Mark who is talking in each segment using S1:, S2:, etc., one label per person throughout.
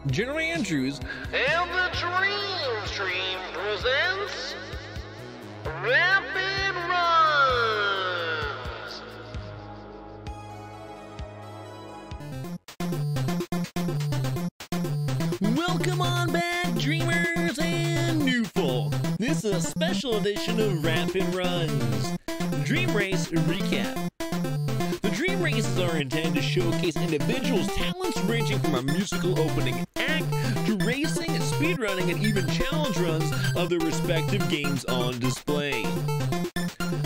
S1: General Andrews,
S2: And the Dream Stream presents Rapid Runs.
S1: welcome on back, dreamers and new folk. This is a special edition of Rapid Runs Dream Race Recap. The Dream Races are intended to showcase individuals' talents ranging from a musical opening act to racing, speedrunning, and even challenge runs of their respective games on display.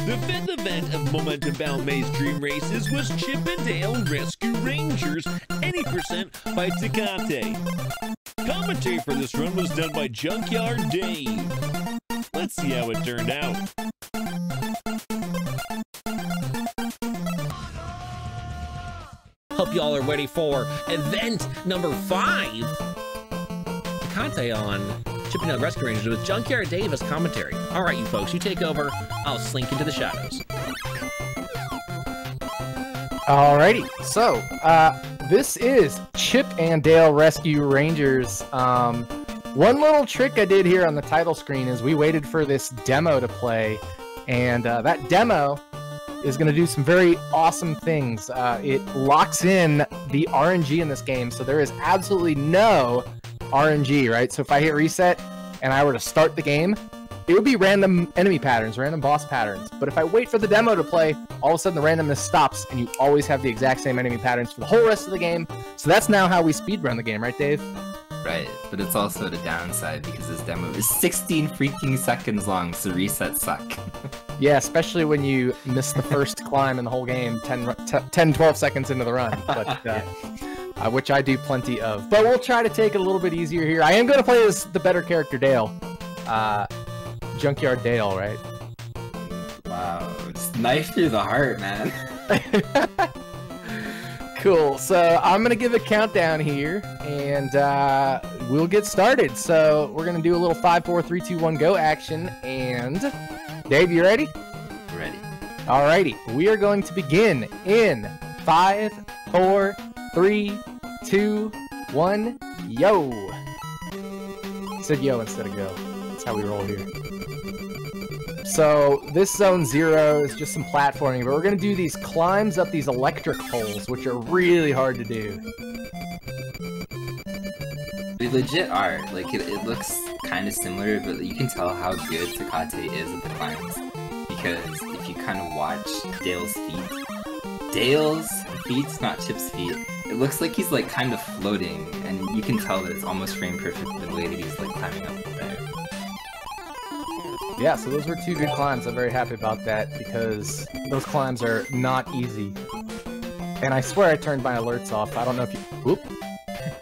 S1: The fifth event of Momentum Bound Maze Dream Races was Chip and Dale Rescue Rangers 80% by Tecate. Commentary for this run was done by Junkyard Dave. Let's see how it turned out. Hope y'all are ready for event number 5. Tecate on Chip and Dale Rescue Rangers with Junkyard Dave as commentary. All right, you folks, you take over. I'll slink into the shadows.
S3: Alrighty, so this is Chip and Dale Rescue Rangers. One little trick I did here on the title screen is we waited for this demo to play, and that demo is going to do some very awesome things. It locks in the RNG in this game, so there is absolutely no RNG, right? So if I hit reset and I were to start the game, it would be random enemy patterns, random boss patterns. But if I wait for the demo to play, all of a sudden the randomness stops, and you always have the exact same enemy patterns for the whole rest of the game. So that's now how we speedrun the game, right, Dave?
S4: Right, but it's also the downside because this demo is 16 freaking seconds long, so resets suck.
S3: Yeah, especially when you miss the first climb in the whole game 10-12 seconds into the run, but which I do plenty of. But we'll try to take it a little bit easier here. I am going to play as the better character, Dale. Junkyard Dale, right?
S4: Wow, it's knife through the heart, man.
S3: Cool, so I'm going to give a countdown here, and we'll get started. So we're going to do a little 5, 4, 3, 2, 1, go action, and Dave, you ready?
S4: Ready.
S3: Alrighty, we are going to begin in 5, 4, 3, 2, 1, yo! I said yo instead of go. That's how we roll here. So this zone 0 is just some platforming, but we're going to do these climbs up these electric poles, which are really hard to do.
S4: They legit are. Like, it looks kind of similar, but you can tell how good Tecate is at the climbs. Because if you kind of watch Dale's feet, not Chip's feet, it looks like he's like kind of floating, and you can tell that it's almost frame perfect the way that he's like climbing up there.
S3: Yeah, so those were 2 good climbs. I'm very happy about that because those climbs are not easy. And I swear I turned my alerts off. I don't know if you... Whoop.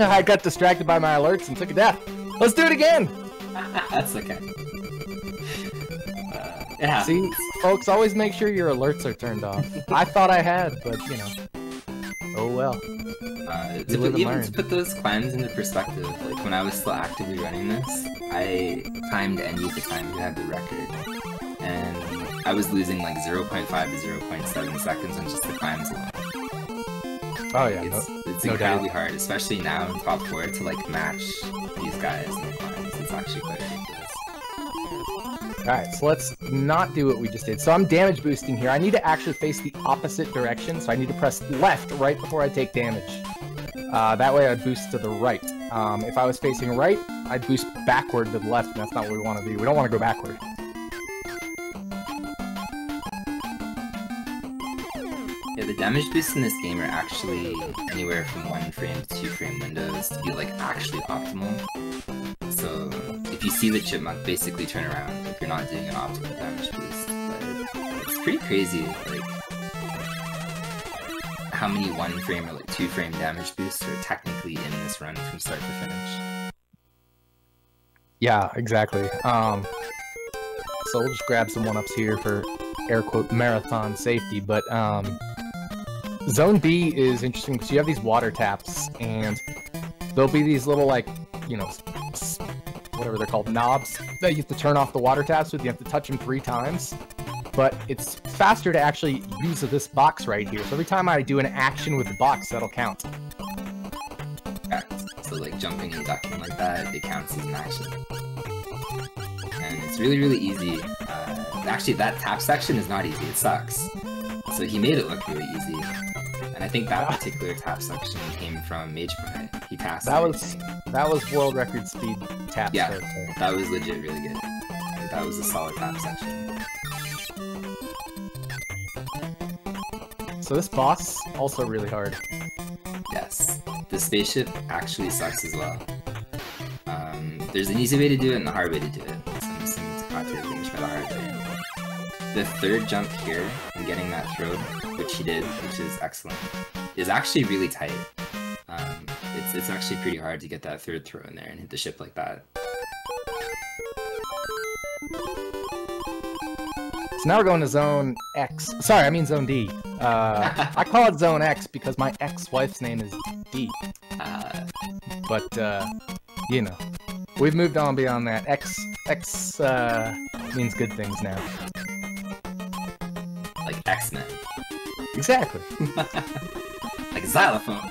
S3: I got distracted by my alerts and took a death. Let's do it again!
S4: That's okay. Yeah.
S3: See, folks, always make sure your alerts are turned off. I thought I had, but, you know. Oh well.
S4: To put those climbs into perspective, like when I was still actively running this, I timed Andy at the time who had the record, and I was losing like 0.5 to 0.7 seconds on just the climbs alone.
S3: Oh yeah,
S4: it's incredibly hard, especially now in top 4 to like match these guys in the climbs. It's actually quite ridiculous.
S3: Alright, so let's not do what we just did. So I'm damage boosting here. I need to actually face the opposite direction, so I need to press left right before I take damage. That way I'd boost to the right. If I was facing right, I'd boost backward to the left, and that's not what we want to do. We don't want to go backward.
S4: Yeah, the damage boosts in this game are actually anywhere from 1 frame to 2 frame windows to be like actually optimal. So if you see the chipmunk, basically turn around if you're not doing an optimal damage boost. But it's pretty crazy, like how many 1 frame or like 2 frame damage boosts are technically in this run from start to finish.
S3: Yeah, exactly. So we'll just grab some 1-ups here for air quote marathon safety, but Zone B is interesting because you have these water taps, and there'll be these little, like, you know, whatever they're called, knobs that you have to turn off the water taps with. You have to touch them 3 times. But it's faster to actually use this box right here. So every time I do an action with the box, that'll count.
S4: Yeah, so So like jumping and ducking like that, it counts as an action. And it's really, really easy. Actually, that tap section is not easy, it sucks. So he made it look really easy. And I think that particular tap section came from 𝐂𝐻𝐿. He tasked
S3: that was world record speed taps.
S4: Yeah,
S3: right there.
S4: that was legit really good. Like, that was a solid tap section.
S3: So this boss, also really hard.
S4: Yes. The spaceship actually sucks as well. There's an easy way to do it and a hard way to do it. So I'm just going to Tecate finish by the hard way. The third jump here, and getting that throw, which he did, which is excellent, is actually really tight. It's actually pretty hard to get that third throw in there and hit the ship like that.
S3: So now we're going to Zone X. Sorry, I mean Zone D. I call it Zone X because my ex-wife's name is D. But, you know, we've moved on beyond that. X means good things now.
S4: Like X-Men.
S3: Exactly.
S4: Like xylophone.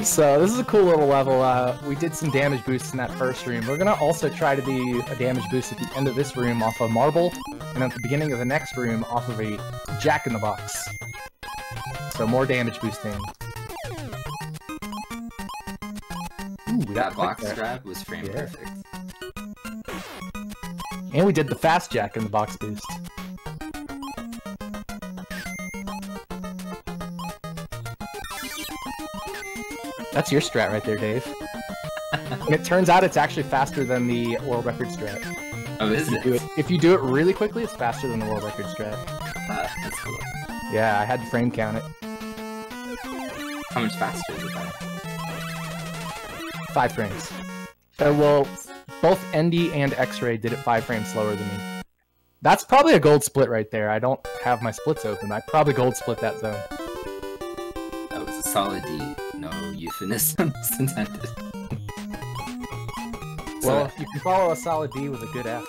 S3: So this is a cool little level. We did some damage boosts in that first room. We're gonna also try to do a damage boost at the end of this room off a marble, and at the beginning of the next room off of a Jack-in-the-Box. So more damage boosting. Ooh,
S4: That box grab was frame perfect.
S3: And we did the fast Jack-in-the-Box boost. That's your strat right there, Dave. And it turns out it's actually faster than the world record strat.
S4: Oh, is it?
S3: If you do it really quickly, it's faster than the world record strat.
S4: That's cool.
S3: Yeah, I had to frame count it.
S4: How much faster is it by?
S3: 5 frames. Well, both ND and X-Ray did it 5 frames slower than me. That's probably a gold split right there. I don't have my splits open. I probably gold split that zone.
S4: That was a solid D. No euphemisms intended.
S3: Well, you can follow a solid D with a good F.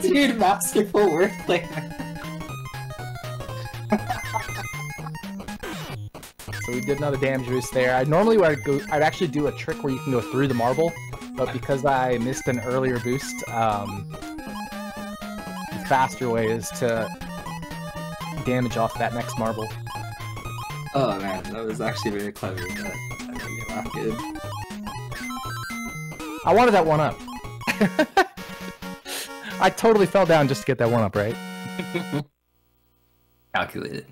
S4: Dude, masterful wordplay.
S3: So we did another damage boost there. I'd actually do a trick where you can go through the marble, but because I missed an earlier boost, the faster way is to damage off that next marble.
S4: Oh man, that was actually very clever. That made me laugh good.
S3: I wanted that one up. I totally fell down just to get that one up, right?
S4: Calculated.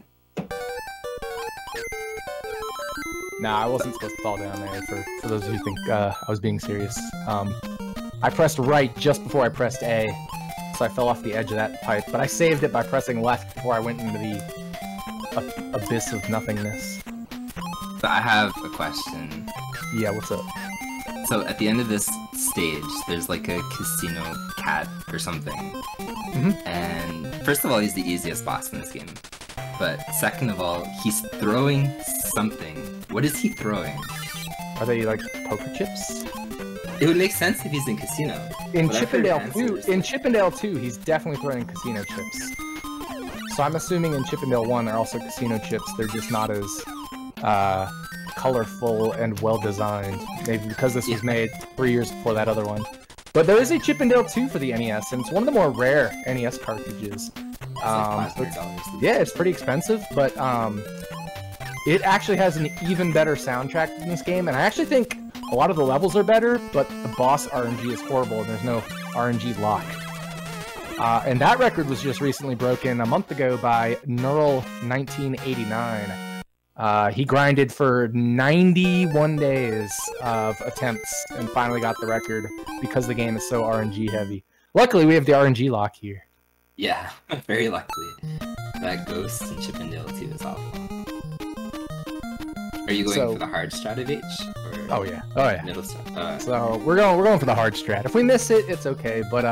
S3: Nah, I wasn't supposed to fall down there, for those who think I was being serious. I pressed right just before I pressed A, so I fell off the edge of that pipe, but I saved it by pressing left before I went into the abyss of nothingness.
S4: So I have a question.
S3: Yeah, what's up?
S4: So at the end of this stage, there's like a casino cat or something.
S3: Mm-hmm.
S4: And first of all, he's the easiest boss in this game. But second of all, he's throwing something. What is he throwing?
S3: Are they like poker chips?
S4: It would make sense if he's in casino.
S3: In Chippendale 2, he's definitely throwing casino chips. So I'm assuming in Chippendale 1 they're also casino chips. They're just not as colorful and well designed. Maybe because this was made 3 years before that other one. But there is a Chippendale 2 for the NES, and it's one of the more rare NES cartridges.
S4: Like $500.
S3: Yeah, it's pretty expensive, but it actually has an even better soundtrack in this game, and I actually think a lot of the levels are better, but the boss RNG is horrible, and there's no RNG lock. And that record was just recently broken a month ago by Neural1989. He grinded for 91 days of attempts and finally got the record because the game is so RNG heavy. Luckily, we have the RNG lock here.
S4: Yeah, very luckily. That ghost in Chippendale 2 is awful. Are you going for the hard strat of H? Or
S3: oh yeah.
S4: Middle strat?
S3: So we're going for the hard strat. If we miss it, it's okay. But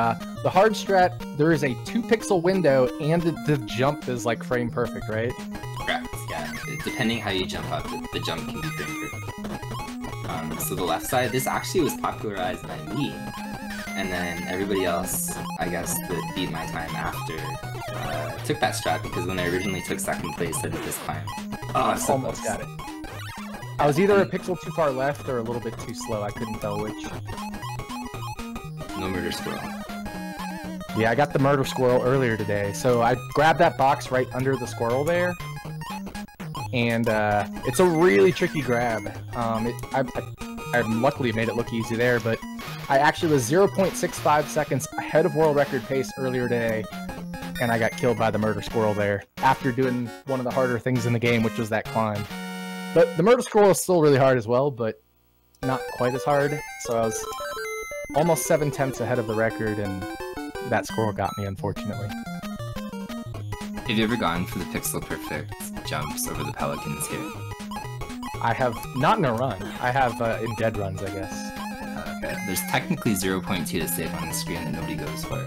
S3: the hard strat, there is a 2-pixel window, and the jump is like frame perfect, right?
S4: Correct. Yeah. Depending how you jump up, the jump can be frame perfect. So the left side, this actually was popularized by me. and then everybody else, I guess, that beat my time after took that strat, because when I originally took second place, I did this climb. Oh, I so
S3: almost got it. I was either a pixel too far left or a little bit too slow. I couldn't tell which.
S4: No murder squirrel.
S3: Yeah, I got the murder squirrel earlier today. So I grabbed that box right under the squirrel there. And it's a really tricky grab. I luckily made it look easy there, but I actually was 0.65 seconds ahead of world record pace earlier today. And I got killed by the murder squirrel there after doing one of the harder things in the game, which was that climb. But the murder squirrel is still really hard as well, but not quite as hard. So I was almost 7 tenths ahead of the record, and that squirrel got me, unfortunately.
S4: Have you ever gone for the pixel perfect jumps over the pelicans here?
S3: I have not in a run. I have in dead runs, I guess.
S4: Okay. There's technically 0.2 to save on the screen that nobody goes for.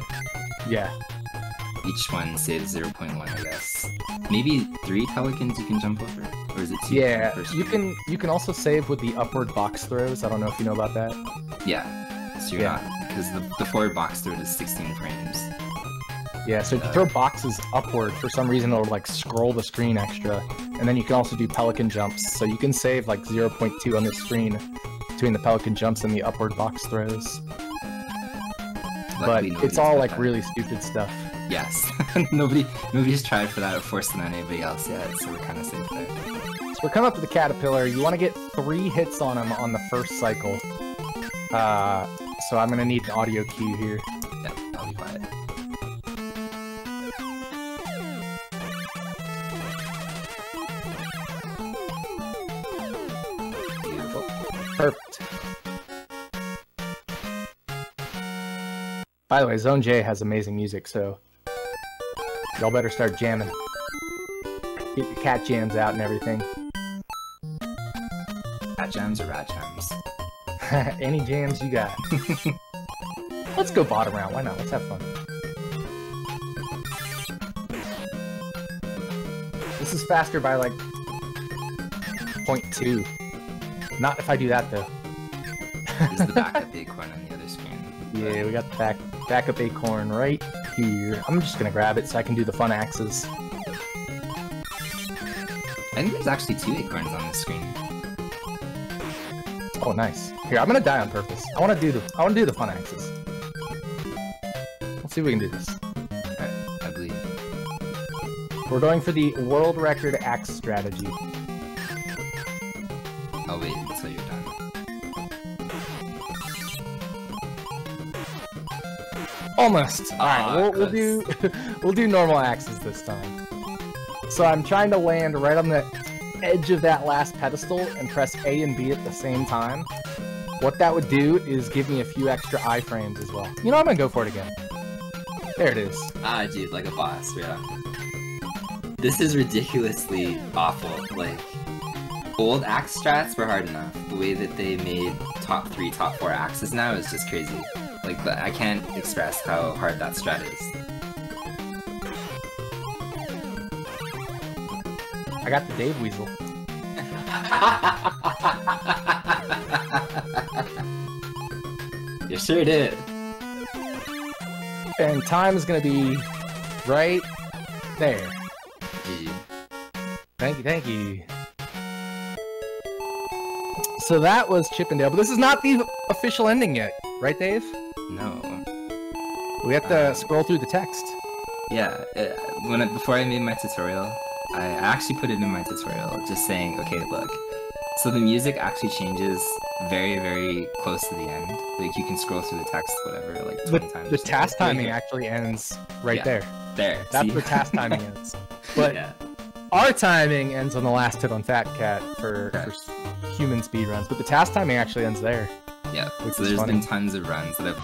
S3: Yeah.
S4: Each one saves 0.1, I guess. Maybe 3 pelicans you can jump over? Or is it 2?
S3: Yeah, you can also save with the upward box throws. I don't know if you know about that.
S4: Yeah. So you're not, because the forward box throw is 16 frames.
S3: Yeah, so if you throw boxes upward, for some reason it'll like scroll the screen extra. And then you can also do pelican jumps. So you can save like 0.2 on the screen between the pelican jumps and the upward box throws. But it's all like really stupid stuff.
S4: Yes. Nobody's tried for that or forced it on anybody else yet, so we're kind of safe there.
S3: So we're coming up to the caterpillar. You want to get 3 hits on him on the first cycle. So I'm gonna need an audio cue here.
S4: Yep, I'll be quiet.
S3: Beautiful. Perfect. By the way, Zone J has amazing music, so y'all better start jamming. Get your cat jams out and everything.
S4: Cat jams or rat jams?
S3: Any jams you got. Let's go bottom round. Why not? Let's have fun. This is faster by like 0.2. Not if I do that though.
S4: This is the backup acorn on the other screen.
S3: Yeah, we got the backup acorn right here. I'm just gonna grab it so I can do the fun axes.
S4: I think there's actually 2 acorns on this screen.
S3: Oh, nice. Here, I'm gonna die on purpose. I wanna do the fun axes. Let's see if we can do this.
S4: Alright, I believe.
S3: We're going for the world record axe strategy.
S4: I'll wait until you're done.
S3: Almost. All right, we'll do normal axes this time. So I'm trying to land right on the edge of that last pedestal and press A and B at the same time. What that would do is give me a few extra iframes as well. You know, I'm gonna go for it again. There it is.
S4: Ah, dude, like a boss, yeah. This is ridiculously awful. Like, old axe strats were hard enough. The way that they made top 3, top 4 axes now is just crazy. Like, I can't express how hard that strat is.
S3: I got the Dave Weasel.
S4: You sure did.
S3: And time is gonna be right there.
S4: GG.
S3: Thank you. So that was Chip and Dale, but this is not the official ending yet, right, Dave?
S4: No.
S3: We have to scroll through the text.
S4: Yeah, before I made my tutorial, I actually put it in my tutorial, just saying, okay, look. So the music actually changes very, very close to the end. Like, you can scroll through the text, whatever, like 20 times.
S3: The task timing actually ends right there.
S4: There.
S3: That's
S4: see?
S3: where task timing ends. But
S4: yeah.
S3: Our timing ends on the last hit on Fat Cat for human speedruns, but the task timing actually ends there.
S4: Yeah, so there's been tons of runs that have...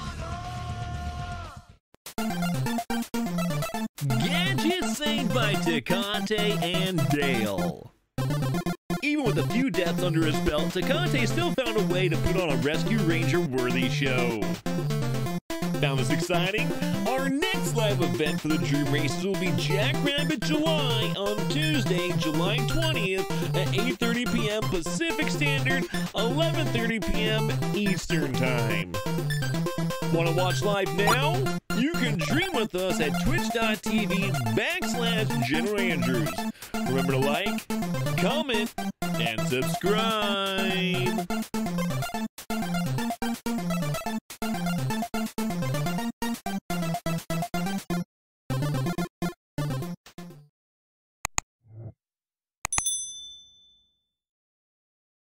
S1: Gadgets saved by Tecate and Dale. Even with a few deaths under his belt, Tecate still found a way to put on a Rescue Ranger-worthy show. Found this exciting? Our next live event for the Dream Races will be Jackrabbit July on Tuesday, July 20th at 8:30 p.m. Pacific Standard, 11:30 p.m. Eastern Time. Want to watch live now? You can dream with us at twitch.tv/GeneralAndrews. Remember to like, comment, and subscribe.